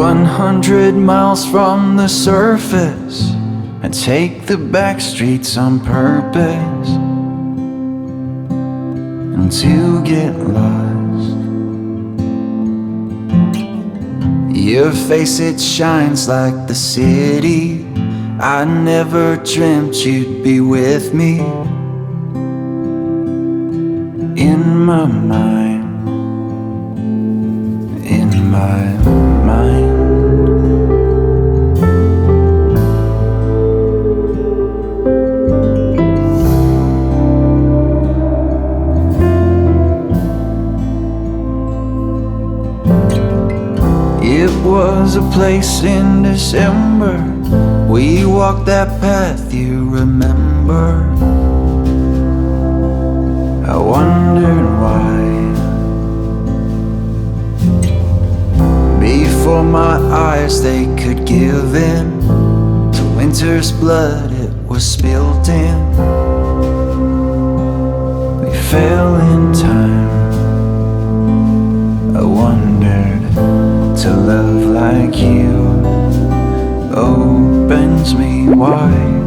100 miles from the surface, I take the back streets on purpose, and to get lost. Your face, it shines like the city. I never dreamt you'd be with me. In my mind, in my mind. It was a place in December. We walked that path, you remember. I wondered why. Before my eyes they could give in to winter's blood, it was spilled in. We fell in time. I wondered to love like you opens me wide.